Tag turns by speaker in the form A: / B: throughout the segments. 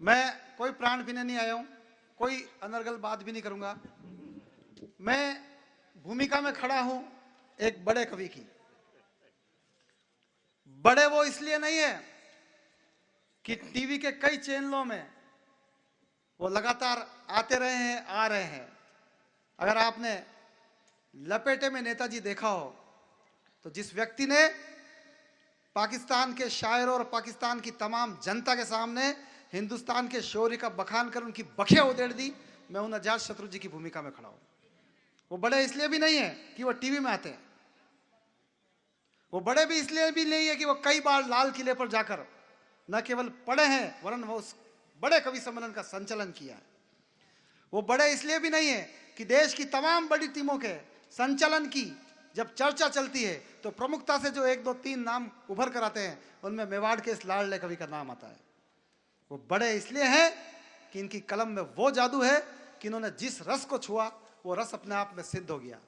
A: मैं कोई प्राण पीने नहीं आया हूं, कोई अनर्गल बात भी नहीं करूंगा। मैं भूमिका में खड़ा हूं एक बड़े कवि की। बड़े वो इसलिए नहीं है कि टीवी के कई चैनलों में वो लगातार आते रहे हैं, आ रहे हैं। अगर आपने लपेटे में नेताजी देखा हो तो जिस व्यक्ति ने पाकिस्तान के शायरों और पाकिस्तान की तमाम जनता के सामने हिंदुस्तान के शौर्य का बखान कर उनकी बखिया उधेड़ दी, मैं उन अजात शत्रु जी की भूमिका में खड़ा हूं। वो बड़े इसलिए भी नहीं है कि वो टीवी में आते हैं, वो बड़े भी इसलिए भी नहीं है कि वो कई बार लाल किले पर जाकर न केवल पढ़े हैं वरन वो उस बड़े कवि सम्मेलन का संचालन किया है। वो बड़े इसलिए भी नहीं है कि देश की तमाम बड़ी टीमों के संचालन की जब चर्चा चलती है तो प्रमुखता से जो 1 2 3 नाम उभर कर आते हैं उनमें मेवाड़ के इस लाडले कवि का नाम आता है। वो बड़े इसलिए हैं कि इनकी कलम में वो जादू है कि इन्होंने जिस रस को छुआ वो रस अपने आप में सिद्ध हो गया।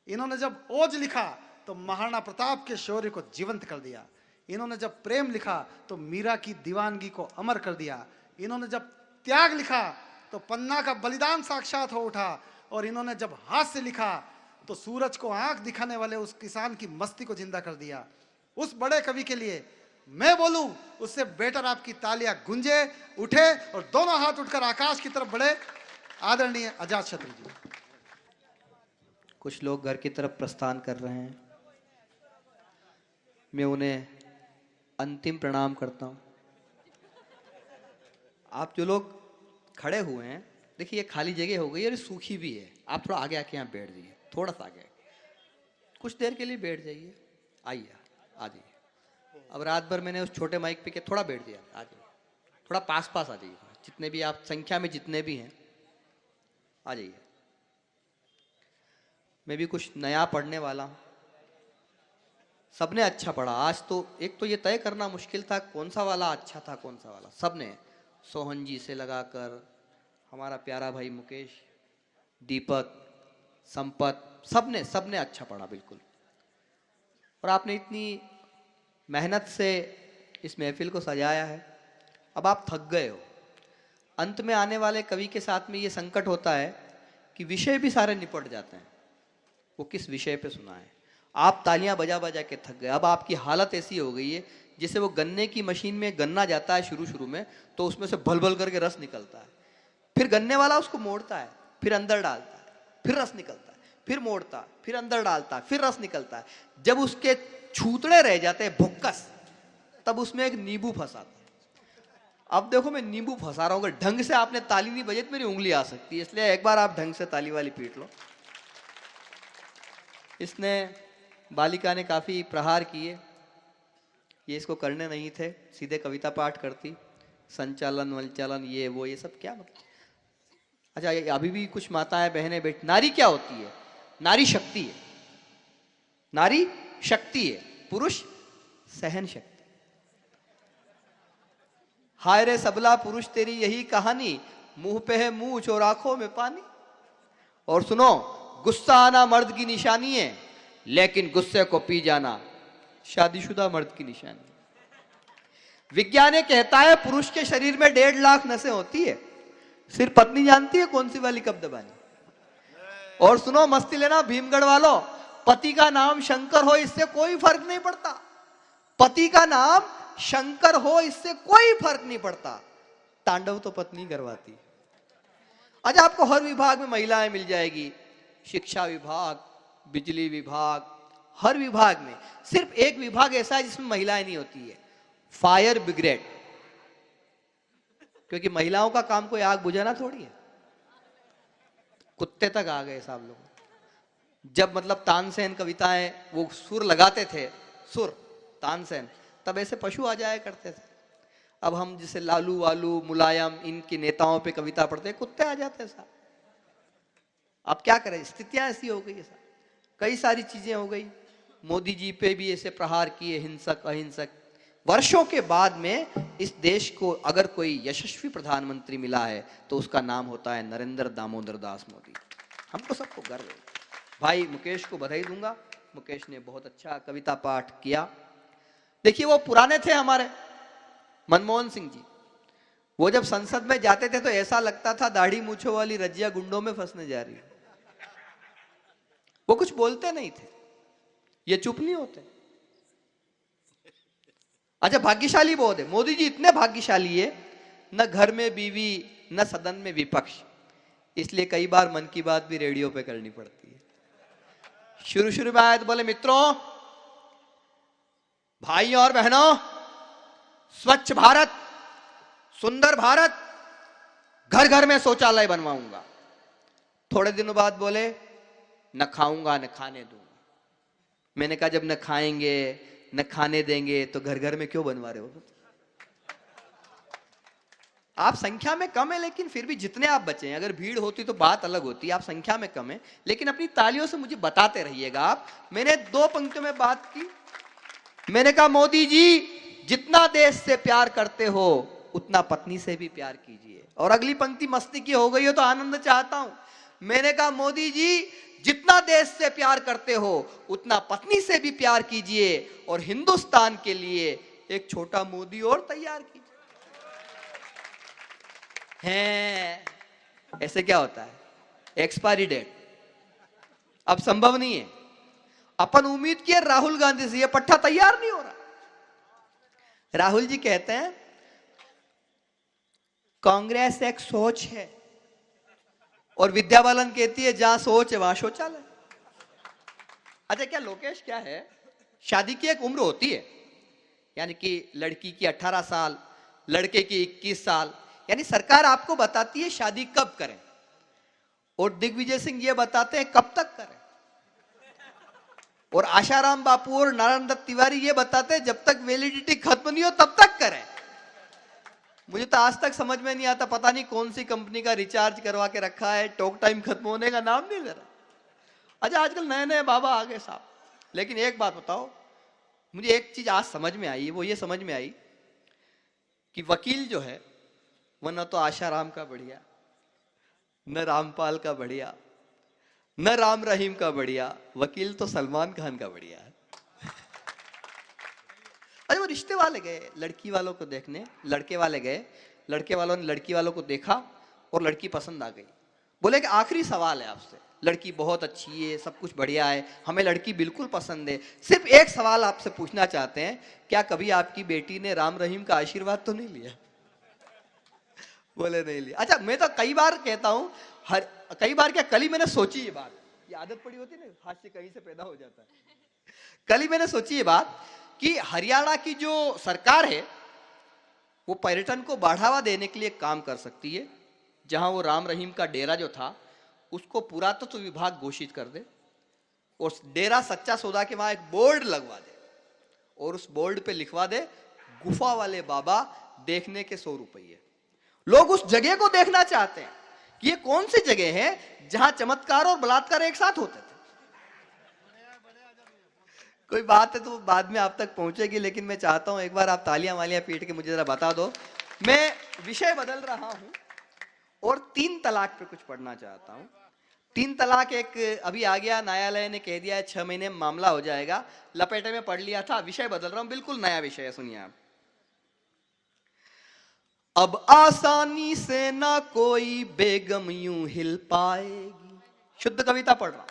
A: इन्होंने जब ओज लिखा तो महाराणा प्रताप के शौर्य को जीवंत कर दिया। इन्होंने जब प्रेम लिखा तो मीरा की दीवानगी को अमर कर दिया। इन्होंने जब त्याग लिखा तो पन्ना का बलिदान साक्षात हो उठा। और इन्होंने जब हास्य लिखा तो सूरज को आंख दिखाने वाले उस किसान की मस्ती को जिंदा कर दिया। उस बड़े कवि के लिए मैं बोलूं उससे बेटर आपकी तालियां गूंजे, उठे और दोनों हाथ उठकर आकाश की तरफ बढ़े। आदरणीय अजात शत्रु जी।
B: कुछ लोग घर की तरफ प्रस्थान कर रहे हैं, मैं उन्हें अंतिम प्रणाम करता हूं। आप जो लोग खड़े हुए हैं, देखिए ये खाली जगह हो गई और सूखी भी है। आप थोड़ा आगे आके यहाँ बैठ जाइए, थोड़ा सा आगे, कुछ देर के लिए बैठ जाइए। आइए, आ जाइए। अब रात भर मैंने उस छोटे माइक पे के थोड़ा बैठ दिया, आ जाइए, थोड़ा पास पास आ जाइए। जितने भी आप संख्या में जितने भी हैं आ जाइए। मैं भी कुछ नया पढ़ने वाला हूँ। सबने अच्छा पढ़ा। आज तो एक तो ये तय करना मुश्किल था कौन सा वाला अच्छा था, कौन सा वाला। सबने, सोहन जी से लगाकर हमारा प्यारा भाई मुकेश, दीपक, संपत, सबने सबने अच्छा पढ़ा बिल्कुल। और आपने इतनी मेहनत से इस महफिल को सजाया है। अब आप थक गए हो। अंत में आने वाले कवि के साथ में ये संकट होता है कि विषय भी सारे निपट जाते हैं। वो किस विषय पे सुनाए। आप तालियां बजा बजा के थक गए। अब आपकी हालत ऐसी हो गई है जैसे वो गन्ने की मशीन में गन्ना जाता है शुरू शुरू में, तो उसमें से भल भल करके रस निकलता है। फिर गन्ने वाला उसको मोड़ता है, फिर अंदर डालता है, फिर रस निकलता है, फिर मोड़ता है, फिर अंदर डालता है, फिर रस निकलता है। जब उसके छूतड़े रह जाते हैं भुक्कस, तब उसमें एक नींबू फंसाता है। अब देखो मैं नींबू फंसा रहा हूँ, अगर ढंग से आपने ताली नहीं बजाई तो मेरी उंगली आ सकती है, इसलिए एक बार आप ढंग से ताली वाली पीट लो। इसने बालिका ने काफी प्रहार किए, ये इसको करने नहीं थे, सीधे कविता पाठ करती। संचालन वंचालन ये वो ये सब क्या मतलब। अच्छा, ये अभी भी कुछ माताएं बहनें बैठ। नारी क्या होती है? नारी शक्ति है, नारी शक्ति है, पुरुष सहन शक्ति। हाय रे सबला पुरुष तेरी यही कहानी, मुंह पे है मूछ और आंखों में पानी। और सुनो, गुस्सा आना मर्द की निशानी है, लेकिन गुस्से को पी जाना शादीशुदा मर्द की निशानी। विज्ञान ये कहता है पुरुष के शरीर में 1.5 लाख नसें होती है, सिर्फ पत्नी जानती है कौन सी वाली कब दबानी। और सुनो मस्ती लेना भीमगढ़ वालों, पति का नाम शंकर हो इससे कोई फर्क नहीं पड़ता। पति का नाम शंकर हो इससे कोई फर्क नहीं पड़ता, तांडव तो पत्नी करवाती। आज आपको हर विभाग में महिलाएं मिल जाएगी, शिक्षा विभाग, बिजली विभाग, हर विभाग में। सिर्फ एक विभाग ऐसा है जिसमें महिलाएं नहीं होती है, फायर ब्रिगेड। क्योंकि महिलाओं का काम कोई आग बुझाना थोड़ी है। कुत्ते तक आ गए साहब लोग। जब मतलब तानसेन कविताएं वो सुर लगाते थे, सुर तानसेन, तब ऐसे पशु आ जाया करते थे। अब हम जैसे लालू वालू मुलायम इनके नेताओं पे कविता पढ़ते, कुत्ते आ जाते हैं साहब। अब क्या करें, स्थितियां ऐसी हो गई है साहब। कई सारी चीजें हो गई। मोदी जी पे भी ऐसे प्रहार किए, हिंसक अहिंसक। वर्षों के बाद में इस देश को अगर कोई यशस्वी प्रधानमंत्री मिला है तो उसका नाम होता है नरेंद्र दामोदर दास मोदी। हमको सबको गर्व है। भाई मुकेश को बधाई दूंगा, मुकेश ने बहुत अच्छा कविता पाठ किया। देखिए वो पुराने थे हमारे मनमोहन सिंह जी, वो जब संसद में जाते थे तो ऐसा लगता था दाढ़ी मूछों वाली रजिया गुंडों में फंसने जा रही है। वो कुछ बोलते नहीं थे, ये चुप नहीं होते। अच्छा, भाग्यशाली बहुत है मोदी जी, इतने भाग्यशाली है, न घर में बीवी न सदन में विपक्ष, इसलिए कई बार मन की बात भी रेडियो पे करनी पड़ती है। शुरू शुरू में आए तो बोले, मित्रों, भाइयों और बहनों, स्वच्छ भारत, सुंदर भारत, घर घर में शौचालय बनवाऊंगा। थोड़े दिनों बाद बोले, न खाऊंगा न खाने दूंगा। मैंने कहा, जब न खाएंगे न खाने देंगे तो घर घर में क्यों बनवा रहे हो? आप संख्या में कम है, लेकिन फिर भी जितने आप बचे हैं, अगर भीड़ होती तो बात अलग होती। आप संख्या में कम है, लेकिन अपनी तालियों से मुझे बताते रहिएगा आप। मैंने 2 पंक्तियों में बात की। मैंने कहा, मोदी जी, जितना देश से प्यार करते हो उतना पत्नी से भी प्यार कीजिए। और अगली पंक्ति मस्ती की हो गई हो तो आनंद चाहता हूं। मैंने कहा, मोदी जी, जितना देश से प्यार करते हो उतना पत्नी से भी प्यार कीजिए, और हिंदुस्तान के लिए एक छोटा मोदी और तैयार कीजिए। हैं, ऐसे क्या होता है? एक्सपायरी डेट अब संभव नहीं है। अपन उम्मीद किए राहुल गांधी से, ये पट्टा तैयार नहीं हो रहा। राहुल जी कहते हैं, कांग्रेस एक सोच है, और विद्या बालन कहती है, जहां सोच है वहां शौचालय। अच्छा, क्या लोकेश, क्या है, शादी की एक उम्र होती है, यानी कि लड़की की 18 साल, लड़के की 21 साल, यानी सरकार आपको बताती है शादी कब करें, और दिग्विजय सिंह ये बताते हैं कब तक करें, और आशाराम बापू और नारायण दत्त तिवारी ये बताते हैं जब तक वैलिडिटी खत्म नहीं हो तब तक करें। मुझे तो आज तक समझ में नहीं आता, पता नहीं कौन सी कंपनी का रिचार्ज करवा के रखा है, टॉक टाइम खत्म होने का नाम नहीं ले रहा। अच्छा, आजकल नए नए बाबा आ गए साहब। लेकिन एक बात बताओ, मुझे एक चीज आज समझ में आई, वो ये समझ में आई कि वकील जो है वो न तो आशाराम का बढ़िया, न रामपाल का बढ़िया, न राम रहीम का बढ़िया, वकील तो सलमान खान का बढ़िया है। अरे, वो रिश्ते वाले गए लड़की वालों को देखने, लड़के वाले गए, लड़के वालों ने लड़की वालों को देखा और लड़की पसंद आ गई। बोले कि आखिरी सवाल है आपसे, लड़की बहुत अच्छी है, सब कुछ बढ़िया है, हमें लड़की बिल्कुल पसंद है, सिर्फ एक सवाल आपसे पूछना चाहते हैं, क्या कभी आपकी बेटी ने राम रहीम का आशीर्वाद तो नहीं लिया? बोले नहीं लिया। अच्छा, मैं तो कई बार कहता हूं, कई बार क्या, कल ही मैंने सोची ये बात, ये आदत पड़ी होती है ना, हास्य कहीं से पैदा हो जाता है। कल ही मैंने सोची ये बात कि हरियाणा की जो सरकार है वो पर्यटन को बढ़ावा देने के लिए काम कर सकती है। जहां वो राम रहीम का डेरा जो था उसको पुरातत्व विभाग घोषित कर दे, और डेरा सच्चा सौदा के वहां एक बोर्ड लगवा दे, और उस बोर्ड पे लिखवा दे, गुफा वाले बाबा देखने के 100 रुपये। लोग उस जगह को देखना चाहते हैं कि ये कौन सी जगह है जहां चमत्कार और बलात्कार एक साथ होते थे। कोई बात है तो बाद में आप तक पहुंचेगी, लेकिन मैं चाहता हूं एक बार आप तालियां वालियां पीट के मुझे जरा बता दो। मैं विषय बदल रहा हूं और 3 तलाक पे कुछ पढ़ना चाहता हूं। 3 तलाक एक अभी आ गया, न्यायालय ने कह दिया है 6 महीने में मामला हो जाएगा, लपेटे में पढ़ लिया था, विषय बदल रहा हूं, बिल्कुल नया विषय है, सुनिए आप। अब आसानी से ना कोई बेगम यूं हिल पाएगी, शुद्ध कविता पढ़ रहा हूं।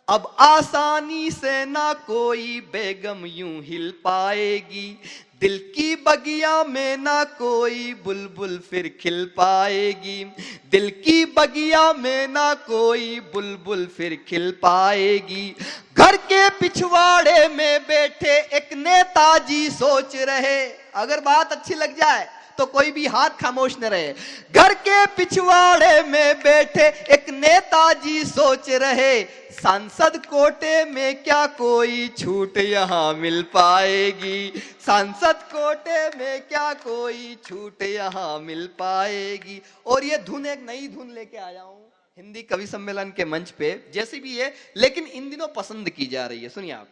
B: अब आसानी से ना कोई बेगम यूं हिल पाएगी, दिल की बगिया में ना कोई बुलबुल फिर खिल पाएगी, दिल की बगिया में ना कोई बुलबुल फिर खिल पाएगी। घर के पिछवाड़े में बैठे एक नेताजी सोच रहे, अगर बात अच्छी लग जाए तो कोई भी हाथ खामोश न रहे। घर के पिछवाड़े में बैठे एक नेताजी सोच रहे, सांसद कोटे में क्या कोई छूट यहाँ मिल पाएगी, सांसद कोटे में क्या कोई छूट यहाँ मिल पाएगी। और ये धुन एक नई धुन लेके आया हूं हिंदी कवि सम्मेलन के मंच पे, जैसी भी है लेकिन इन दिनों पसंद की जा रही है, सुनिए आप।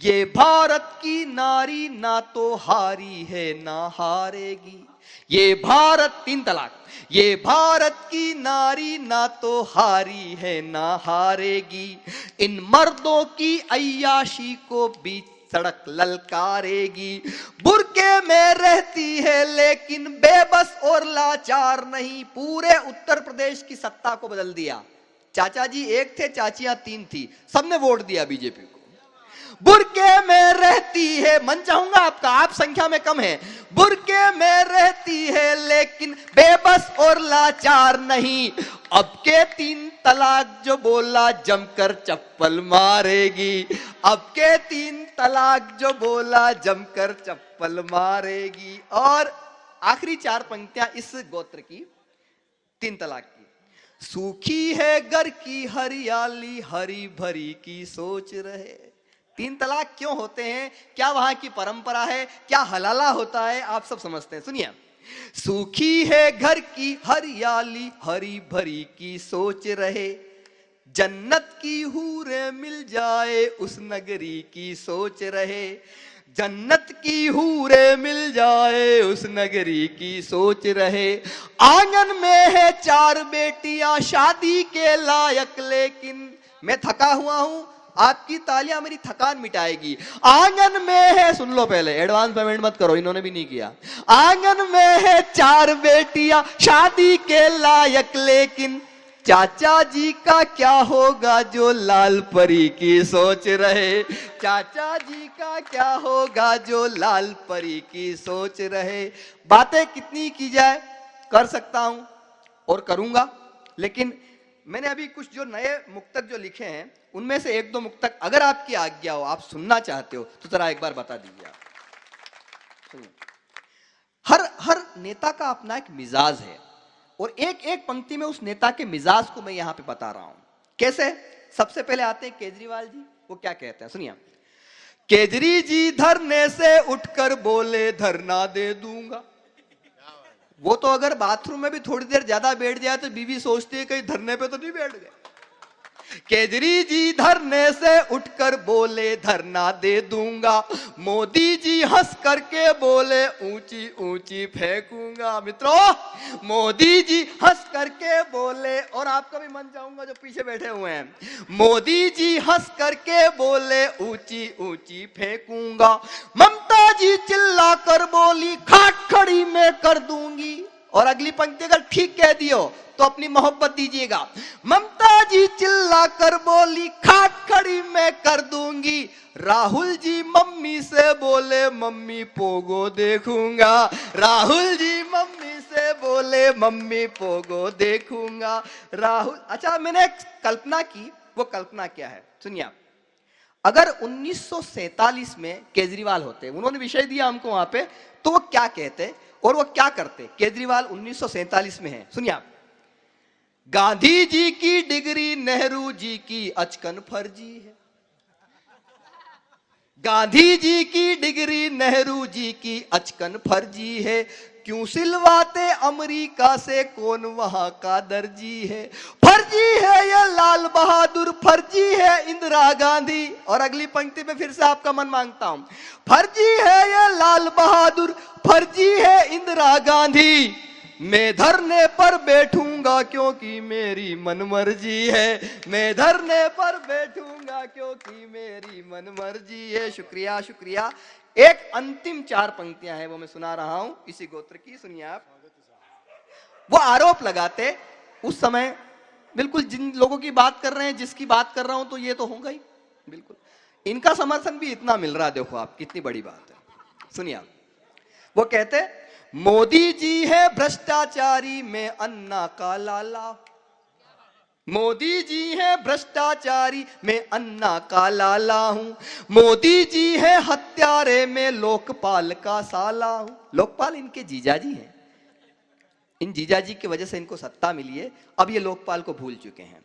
B: ये भारत की नारी ना तो हारी है ना हारेगी, ये भारत, 3 तलाक, ये भारत की नारी ना तो हारी है ना हारेगी, इन मर्दों की अय्याशी को बीच सड़क ललकारेगी। बुरके में रहती है लेकिन बेबस और लाचार नहीं, पूरे उत्तर प्रदेश की सत्ता को बदल दिया। चाचा जी एक थे, चाचियां 3 थी, सबने वोट दिया बीजेपी को। बुरके में रहती है, मन चाहूंगा आपका, आप संख्या में कम है, बुरके में रहती है लेकिन बेबस और लाचार नहीं। अब के 3 तलाक जो बोला जमकर चप्पल मारेगी, अब के 3 तलाक जो बोला जमकर चप्पल मारेगी। और आखिरी 4 पंक्तियां इस गोत्र की 3 तलाक की। सूखी है घर की हरियाली, हरी भरी की सोच रहे। 3 तलाक क्यों होते हैं, क्या वहां की परंपरा है, क्या हलाला होता है, आप सब समझते हैं, सुनिए। सूखी है घर की हरियाली, हरी भरी की सोच रहे, जन्नत की हूरें मिल जाए उस नगरी की सोच रहे, जन्नत की हूरें मिल जाए उस नगरी की सोच रहे। आंगन में है 4 बेटियां शादी के लायक, लेकिन मैं थका हुआ हूं, आपकी तालियां मेरी थकान मिटाएगी। आंगन में है, सुन लो पहले, एडवांस पेमेंट मत करो, इन्होंने भी नहीं किया। आंगन में है 4 बेटियां शादी के लायक, लेकिन चाचा जी का क्या होगा जो लाल परी की सोच रहे, चाचा जी का क्या होगा जो लाल परी की सोच रहे। बातें कितनी की जाए, कर सकता हूं और करूंगा, लेकिन मैंने अभी कुछ जो नए मुक्तक जो लिखे हैं उनमें से 1-2 मुक्तक अगर आपकी आज्ञा हो, आप सुनना चाहते हो तो जरा एक बार बता दीजिए। सुनिए, हर नेता का अपना एक मिजाज है और एक पंक्ति में उस नेता के मिजाज को मैं यहां पे बता रहा हूं। कैसे? सबसे पहले आते हैं केजरीवाल जी, वो क्या कहते हैं, सुनिए। केजरी जी धरने से उठकर बोले धरना दे दूंगा। वो तो अगर बाथरूम में भी थोड़ी देर ज्यादा बैठ जाए तो बीवी सोचती है कहीं धरने पे तो नहीं बैठ गए। केजरी जी धरने से उठकर बोले धरना दे दूंगा, मोदी जी हंस करके बोले ऊंची ऊंची फेंकूंगा। मित्रों, मोदी जी हंस करके बोले, और आपका भी मन चाहूंगा जो पीछे बैठे हुए हैं, मोदी जी हंस करके बोले ऊंची ऊंची फेंकूंगा। ममता जी चिल्ला कर बोली खाट खड़ी मैं कर दूंगी। और अगली पंक्ति अगर ठीक कह दियो तो अपनी मोहब्बत दीजिएगा। ममता जी चिल्ला कर बोली खाट खड़ी मैं कर दूंगी। राहुल जी मम्मी से बोले मम्मी पोगो देखूंगा। राहुल जी मम्मी से बोले मम्मी पोगो देखूंगा। राहुल, अच्छा मैंने एक कल्पना की, वो कल्पना क्या है सुनिए आप। अगर 1947 में केजरीवाल होते, उन्होंने विषय दिया हमको वहां पे, तो वो क्या कहते और वो क्या करते। केजरीवाल 1947 में है, सुनिए आप। गांधी जी की डिग्री नेहरू जी की अचकन फर्जी है। गांधी जी की डिग्री नेहरू जी की अचकन फर्जी है। क्यों सिलवाते अमेरिका से, कौन वहां का दर्जी है। फर्जी है ये लाल बहादुर, फर्जी है इंदिरा गांधी। और अगली पंक्ति में फिर से आपका मन मांगता हूं, फर्जी है ये लाल बहादुर, फर्जी है इंदिरा गांधी। मैं धरने पर बैठूंगा क्योंकि मेरी मनमर्जी है। मैं धरने पर बैठूंगा क्योंकि मेरी मनमर्जी है। शुक्रिया शुक्रिया। एक अंतिम 4 पंक्तियां हैं वो मैं सुना रहा हूं इसी गोत्र की, सुनिए आप। वो आरोप लगाते उस समय, बिल्कुल जिन लोगों की बात कर रहे हैं, जिसकी बात कर रहा हूं, तो ये तो होगा ही बिल्कुल। इनका समर्थन भी इतना मिल रहा, देखो आप कितनी बड़ी बात है। सुनिए आप, वो कहते मोदी जी है भ्रष्टाचारी, मैं अन्ना का लाला। मोदी जी है भ्रष्टाचारी, मैं अन्ना का लाला हूं। मोदी जी है हत्यारे, मैं लोकपाल का साला हूं। लोकपाल इनके जीजाजी हैं, इन जीजाजी की वजह से इनको सत्ता मिली है, अब ये लोकपाल को भूल चुके हैं।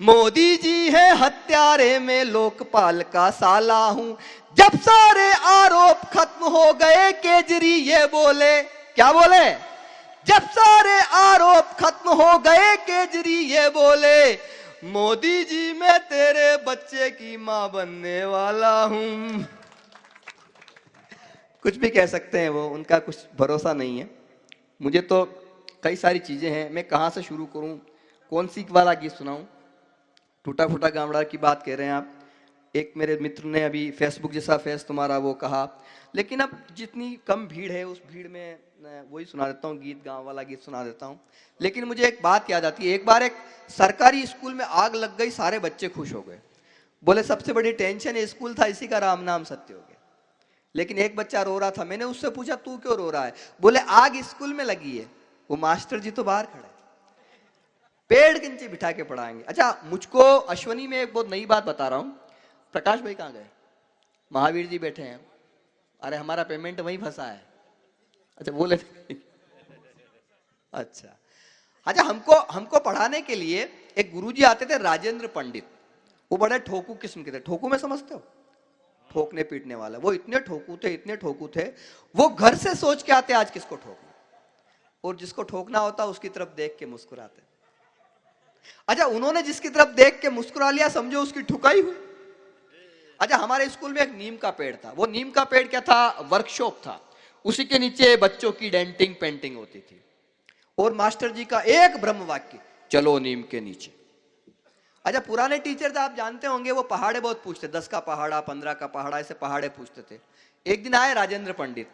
B: मोदी जी है हत्यारे, में लोकपाल का साला हूं। जब सारे आरोप खत्म हो गए, केजरी ये बोले, क्या बोले, जब सारे आरोप खत्म हो गए, केजरी ये बोले, मोदी जी मैं तेरे बच्चे की मां बनने वाला हूं। कुछ भी कह सकते हैं वो, उनका कुछ भरोसा नहीं है। मुझे तो कई सारी चीजें हैं, मैं कहां से शुरू करूं, कौन सी वाला गीत सुनाऊं। टूटा फूटा गामड़ा की बात कह रहे हैं आप, एक मेरे मित्र ने अभी फेसबुक जैसा फेस तुम्हारा वो कहा, लेकिन अब जितनी कम भीड़ है उस भीड़ में वही सुना देता हूँ, गीत गाँव वाला गीत सुना देता हूँ। लेकिन मुझे एक बात याद आती है, एक बार एक सरकारी स्कूल में आग लग गई, सारे बच्चे खुश हो गए, बोले सबसे बड़ी टेंशन है स्कूल था इसी का राम नाम सत्य हो गया। लेकिन एक बच्चा रो रहा था, मैंने उससे पूछा तू क्यों रो रहा है, बोले आग स्कूल में लगी है, वो मास्टर जी तो बाहर खड़े, पेड़ के नीचे बिठा के पढ़ाएंगे। अच्छा, मुझको अश्वनी में एक बहुत नई बात बता रहा हूं, प्रकाश भाई कहाँ गए, महावीर जी बैठे हैं, अरे हमारा पेमेंट वहीं फंसा है। अच्छा बोले अच्छा अच्छा, हमको पढ़ाने के लिए एक गुरुजी आते थे राजेंद्र पंडित, वो बड़े ठोकू किस्म के थे। ठोकू में समझते हो, ठोकने पीटने वाला, वो इतने ठोकू थे, वो घर से सोच के आते आज किसको ठोकना, और जिसको ठोकना होता उसकी तरफ देख के मुस्कुराते। अच्छा, उन्होंने जिसकी तरफ देख के मुस्कुरा लिया समझो उसकी ठुकाई हुई। अच्छा, हमारे स्कूल में एक नीम का पेड़ था, वो नीम का पेड़ क्या था, वर्कशॉप था, उसी के नीचे बच्चों की डेंटिंग पेंटिंग होती थी, और मास्टर जी का एक ब्रह्म वाक्य, चलो नीम के नीचे। अच्छा, पुराने टीचर तो आप जानते होंगे, वो पहाड़े बहुत पूछते, 10 का पहाड़ा, 15 का पहाड़ा, ऐसे पहाड़े पूछते थे। एक दिन आए राजेंद्र पंडित,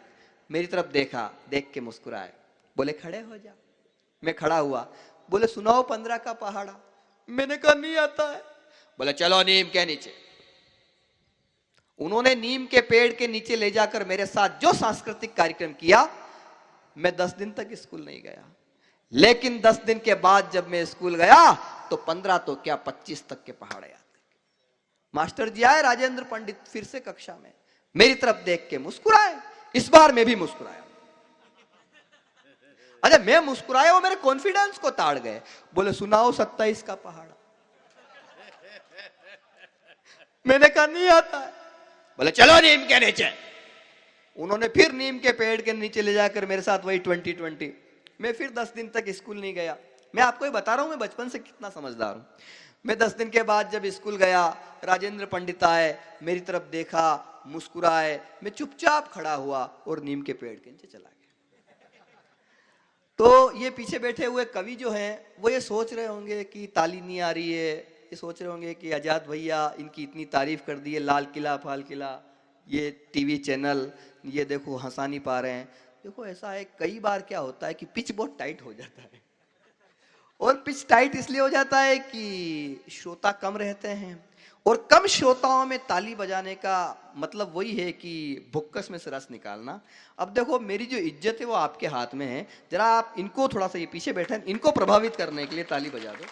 B: मेरी तरफ देखा, देख के मुस्कुराए, बोले खड़े हो जा। मैं खड़ा हुआ, बोले सुनाओ 15 का पहाड़ा। मैंने कहा नहीं आता है। बोले चलो नीम के नीचे। उन्होंने नीम के पेड़ के नीचे ले जाकर मेरे साथ जो सांस्कृतिक कार्यक्रम किया, मैं 10 दिन तक स्कूल नहीं गया, लेकिन 10 दिन के बाद जब मैं स्कूल गया तो 15 तो क्या 25 तक के पहाड़ याद थे। मास्टर जी आए राजेंद्र पंडित, फिर से कक्षा में मेरी तरफ देख के मुस्कुराए, इस बार मैं भी मुस्कुराया। अच्छा, मैं मुस्कुराया, वो मेरे कॉन्फिडेंस को ताड़ गए, बोले सुनाओ 27 का पहाड़ा। मैंने कहा नहीं आता है। बोले चलो नीम के नीचे। उन्होंने फिर नीम के पेड़ के नीचे ले जाकर मेरे साथ वही 2020। मैं फिर 10 दिन तक स्कूल नहीं गया। मैं आपको ये बता रहा हूं मैं बचपन से कितना समझदार हूं। मैं 10 दिन के बाद जब स्कूल गया, राजेंद्र पंडित आए, मेरी तरफ देखा, मुस्कुराए, मैं चुपचाप खड़ा हुआ और नीम के पेड़ के नीचे चला गया। तो ये पीछे बैठे हुए कवि जो हैं वो ये सोच रहे होंगे कि ताली नहीं आ रही है, ये सोच रहे होंगे कि आजाद भैया इनकी इतनी तारीफ कर दी है, लाल किला फाल किला, ये टीवी चैनल, ये देखो हंसा नहीं पा रहे हैं। देखो ऐसा है, कई बार क्या होता है कि पिच बहुत टाइट हो जाता है, और पिच टाइट इसलिए हो जाता है कि श्रोता कम रहते हैं, और कम श्रोताओं में ताली बजाने का मतलब वही है कि भुक्कस में से रस निकालना। अब देखो मेरी जो इज्जत है वो आपके हाथ में है, जरा आप इनको थोड़ा सा, ये पीछे बैठे हैं, इनको प्रभावित करने के लिए ताली बजा दो,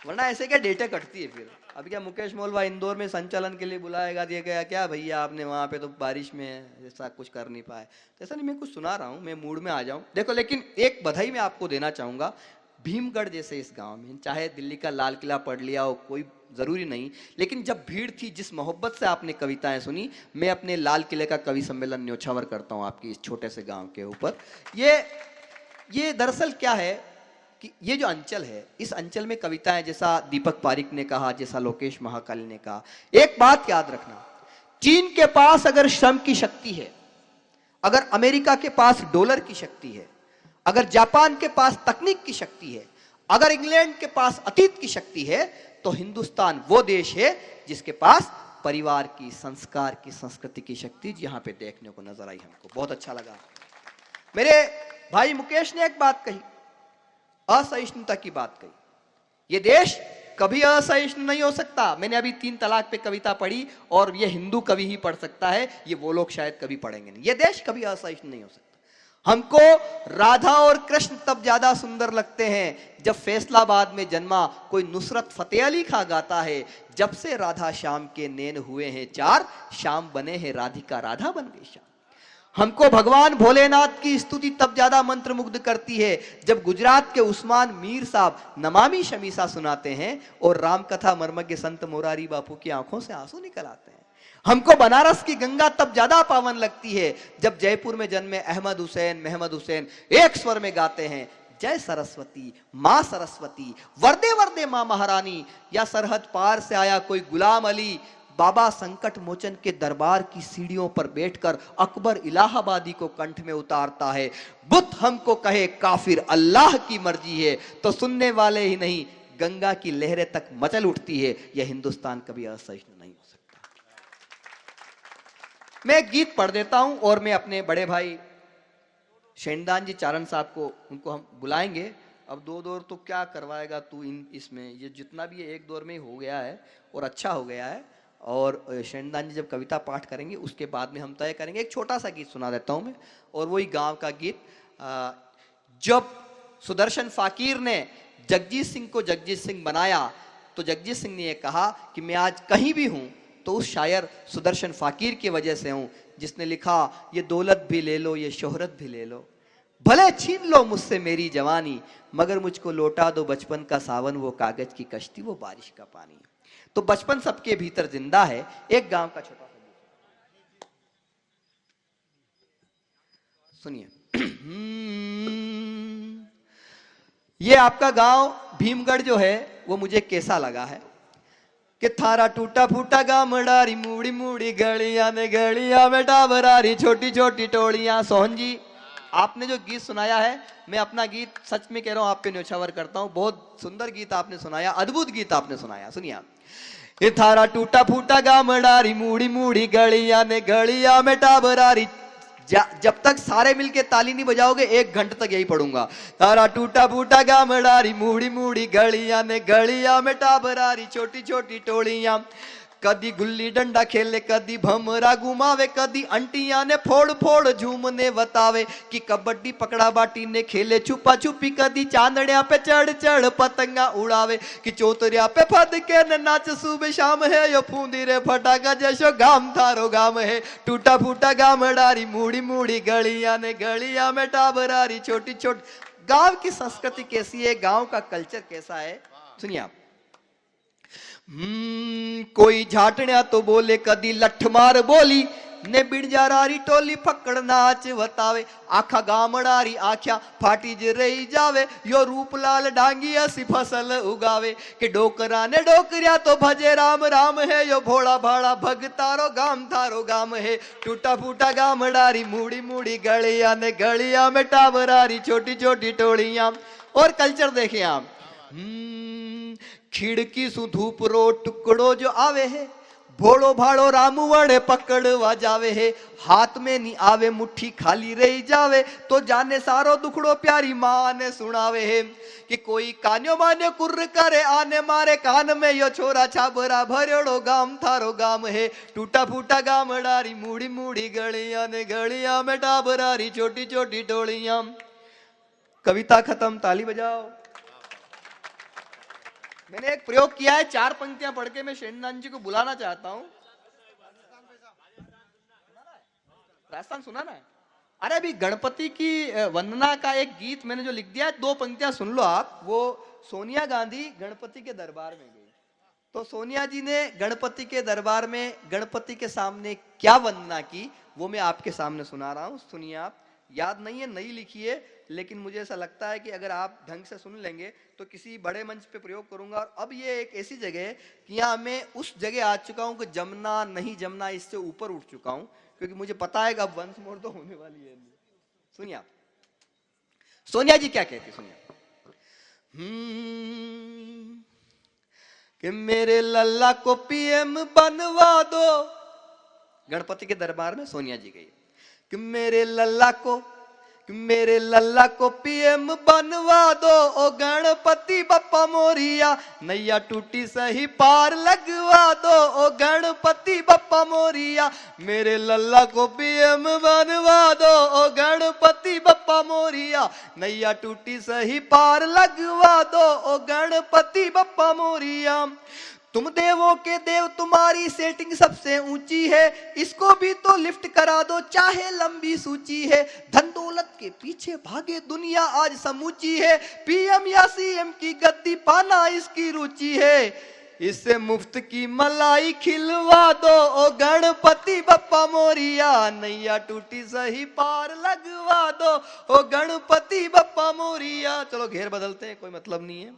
B: वरना ऐसे क्या डेटे कटती है फिर। अभी क्या मुकेश मोलवा इंदौर में संचालन के लिए बुलाएगा, दिया गया क्या भैया आपने वहां पे तो बारिश में ऐसा कुछ कर नहीं पाए, तो ऐसा नहीं, मैं कुछ सुना रहा हूँ, मैं मूड में आ जाऊं। देखो, लेकिन एक बधाई मैं आपको देना चाहूंगा, भीमगढ़ जैसे इस गांव में, चाहे दिल्ली का लाल किला पढ़ लिया हो, कोई जरूरी नहीं, लेकिन जब भीड़ थी, जिस मोहब्बत से आपने कविताएं सुनी, मैं अपने लाल किले का कवि सम्मेलन न्योछावर करता हूं आपकी इस छोटे से गांव के ऊपर। ये दरअसल क्या है कि ये जो अंचल है, इस अंचल में कविताएं, जैसा दीपक पारिक ने कहा, जैसा लोकेश महाकाली ने कहा, एक बात याद रखना, चीन के पास अगर श्रम की शक्ति है, अगर अमेरिका के पास डॉलर की शक्ति है, अगर जापान के पास तकनीक की शक्ति है, अगर इंग्लैंड के पास अतीत की शक्ति है, तो हिंदुस्तान वो देश है जिसके पास परिवार की, संस्कार की, संस्कृति की शक्ति यहां पे देखने को नजर आई। हमको बहुत अच्छा लगा। मेरे भाई मुकेश ने एक बात कही, असहिष्णुता की बात कही। ये देश कभी असहिष्णु नहीं हो सकता। मैंने अभी 3 तलाक पे कविता पढ़ी, और ये हिंदू कवि ही पढ़ सकता है, ये वो लोग शायद कभी पढ़ेंगे नहीं। ये देश कभी असहिष्णु नहीं हो सकता। हमको राधा और कृष्ण तब ज्यादा सुंदर लगते हैं जब फैसलाबाद में जन्मा कोई नुसरत फतेह अली खां गाता है, जब से राधा श्याम के नैन हुए हैं 4, श्याम बने हैं राधिका, राधा बन गई श्याम। हमको भगवान भोलेनाथ की स्तुति तब ज्यादा मंत्रमुग्ध करती है जब गुजरात के उस्मान मीर साहब नमामि शमीसा सुनाते हैं और रामकथा मर्मज्ञ संत मोरारी बापू की आंखों से आंसू निकल आते हैं। हमको बनारस की गंगा तब ज्यादा पावन लगती है जब जयपुर में जन्मे अहमद हुसैन, महमद हुसैन एक स्वर में गाते हैं, जय सरस्वती, माँ सरस्वती, वर्दे वर्दे माँ महारानी, या सरहद पार से आया कोई गुलाम अली, बाबा संकट मोचन के दरबार की सीढ़ियों पर बैठकर अकबर इलाहाबादी को कंठ में उतारता है। बुत हमको कहे काफिर, अल्लाह की मर्जी है, तो सुनने वाले ही नहीं, गंगा की लहरें तक मचल उठती है। यह हिंदुस्तान कभी असहिष्णु नहीं हो सकता। मैं एक गीत पढ़ देता हूं और मैं अपने बड़े भाई शेंदान जी चारण साहब को उनको हम बुलाएंगे। अब 2 दौर तो क्या करवाएगा तू इसमें, ये जितना भी है 1 दौर में ही हो गया है और अच्छा हो गया है। और शेंदान जी जब कविता पाठ करेंगे उसके बाद में हम तय करेंगे। एक छोटा सा गीत सुना देता हूं मैं, और वही गांव का गीत। जब सुदर्शन फाकीर ने जगजीत सिंह को जगजीत सिंह बनाया तो जगजीत सिंह ने यह कहा कि मैं आज कहीं भी हूं तो उस शायर सुदर्शन फाकीर की वजह से हूं, जिसने लिखा ये दौलत भी ले लो, ये शोहरत भी ले लो, भले छीन लो मुझसे मेरी जवानी, मगर मुझको लौटा दो बचपन का सावन, वो कागज की कश्ती, वो बारिश का पानी। तो बचपन सबके भीतर जिंदा है। एक गांव का छोटा सा गीत सुनिए। ये आपका गांव भीमगढ़ जो है वो मुझे कैसा लगा है कि थारा टूटा फूटा गामडारी मूड़ी मूड़ी गलियां ने गलियां में टाबरारी छोटी छोटी टोलियां। सोहन जी आपने जो गीत सुनाया है, मैं अपना गीत सच में कह रहा हूं आप पे न्योछावर करता हूं, बहुत सुंदर गीत आपने सुनाया, अद्भुत गीत आपने सुनाया। सुनिए आप, ये थारा टूटा फूटा गामडारी मूड़ी मूड़ी गलियां ने गलियां में टाबरारी। जब तक सारे मिलके ताली नहीं बजाओगे 1 घंटे तक यही पढ़ूंगा। तारा टूटा फूटा गामडारी मूड़ी मूड़ी गलियां ने गलियां में टाबरारी छोटी छोटी टोलियां, कदी गुल्ली डंडा खेले कदी भमरा घुमावे, कदी अंटियां ने फोड़ फोड़ झूमने बतावे, कि कबड्डी पकड़ा बाटी ने खेले छुपा छुपी, कदी चांदड़िया पे चढ़ चढ़ पतंगा उड़ावे, कि चौतरिया पे फद के न नाच सुबह शाम है, यो फूंदी रे फटाका जैसो गाम थारो गाम है। टूटा फूटा गामडारी मूड़ी मूड़ी गलियां ने गलियां में टाबरारी छोटी छोटी। गांव की संस्कृति कैसी है, गांव का कल्चर कैसा है, सुनिए आप। कोई झाटण्या तो बोले कदी लठमार बोली ने बिड़जारारी टोली फक्कड़ नाच बतावे, आखा गामडारी आख्या फाटी ज रही जावे, यो रूपलाल डांगी ऐसी फसल उगावे, कि डोकरा ने डोकरिया तो भजे राम राम है, यो भोला भाड़ा भगतारो गाम थारो गाम है। टूटा फूटा गामडारी मूड़ी मूड़ी गलियां ने गलियां में टाबरारी छोटी छोटी टोलियां। और कल्चर देखें आप, खिड़की सु धूप रो टुकड़ो जो आवे है, भोलो भाड़ो रामू वड़े पकड़वा जावे है, हाथ में नहीं आवे मुट्ठी खाली रही जावे, तो जाने सारो दुखड़ो प्यारी माँ ने सुनावे है, कि कोई कान्यो मान्यो कुर्र करे आने मारे कान में, यो छोरा छाबरा भरेड़ो गाम थारो गाम है। टूटा फूटा गामडारी मूड़ी मूड़ी गलियां ने गलियां में टाबरारी छोटी छोटी टोलियां। कविता खत्म, ताली बजाओ। मैंने एक प्रयोग किया है, 4 पंक्तियां पढ़ के मैं शेंदान जी को बुलाना चाहता हूं। राजस्थान सुना ना? अरे अभी गणपति की वंदना का एक गीत मैंने जो लिख दिया है, 2 पंक्तियां सुन लो आप। वो सोनिया गांधी गणपति के दरबार में गई, तो सोनिया जी ने गणपति के दरबार में गणपति के सामने क्या वंदना की, वो मैं आपके सामने सुना रहा हूं, सुनिए आप। याद नहीं है, नई लिखी है, लेकिन मुझे ऐसा लगता है कि अगर आप ढंग से सुन लेंगे तो किसी बड़े मंच पे प्रयोग करूंगा। और अब ये एक ऐसी जगह है कि यहाँ मैं उस जगह आ चुका हूं कि जमना नहीं जमना इससे ऊपर उठ चुका हूं, क्योंकि मुझे पता है कि अब वंश मोर तो होने वाली है। सुनिए आप, सोनिया जी क्या कहती, सुनिए। कि मेरे लल्ला को पीएम बनवा दो, गणपति के दरबार में सोनिया जी गई, कि मेरे लल्ला को पीएम बनवा दो, ओ गणपति बप्पा मोरिया, नैया टूटी सही पार लगवा दो, ओ गणपति बप्पा मोरिया, मेरे लल्ला को पीएम बनवा दो, ओ गणपति बप्पा मोरिया, नैया टूटी सही पार लगवा दो, ओ गणपति बप्पा मोरिया। तुम देवों के देव, तुम्हारी सेटिंग सबसे ऊंची है, इसको भी तो लिफ्ट करा दो चाहे लंबी सूची है, धन दौलत के पीछे भागे दुनिया आज समूची है, पीएम या सीएम की गद्दी पाना इसकी रुचि है, इससे मुफ्त की मलाई खिलवा दो, ओ गणपति बप्पा मोरिया, नैया टूटी सही पार लगवा दो, ओ गणपति बप्पा मोरिया। चलो घेर बदलते हैं, कोई मतलब नहीं है।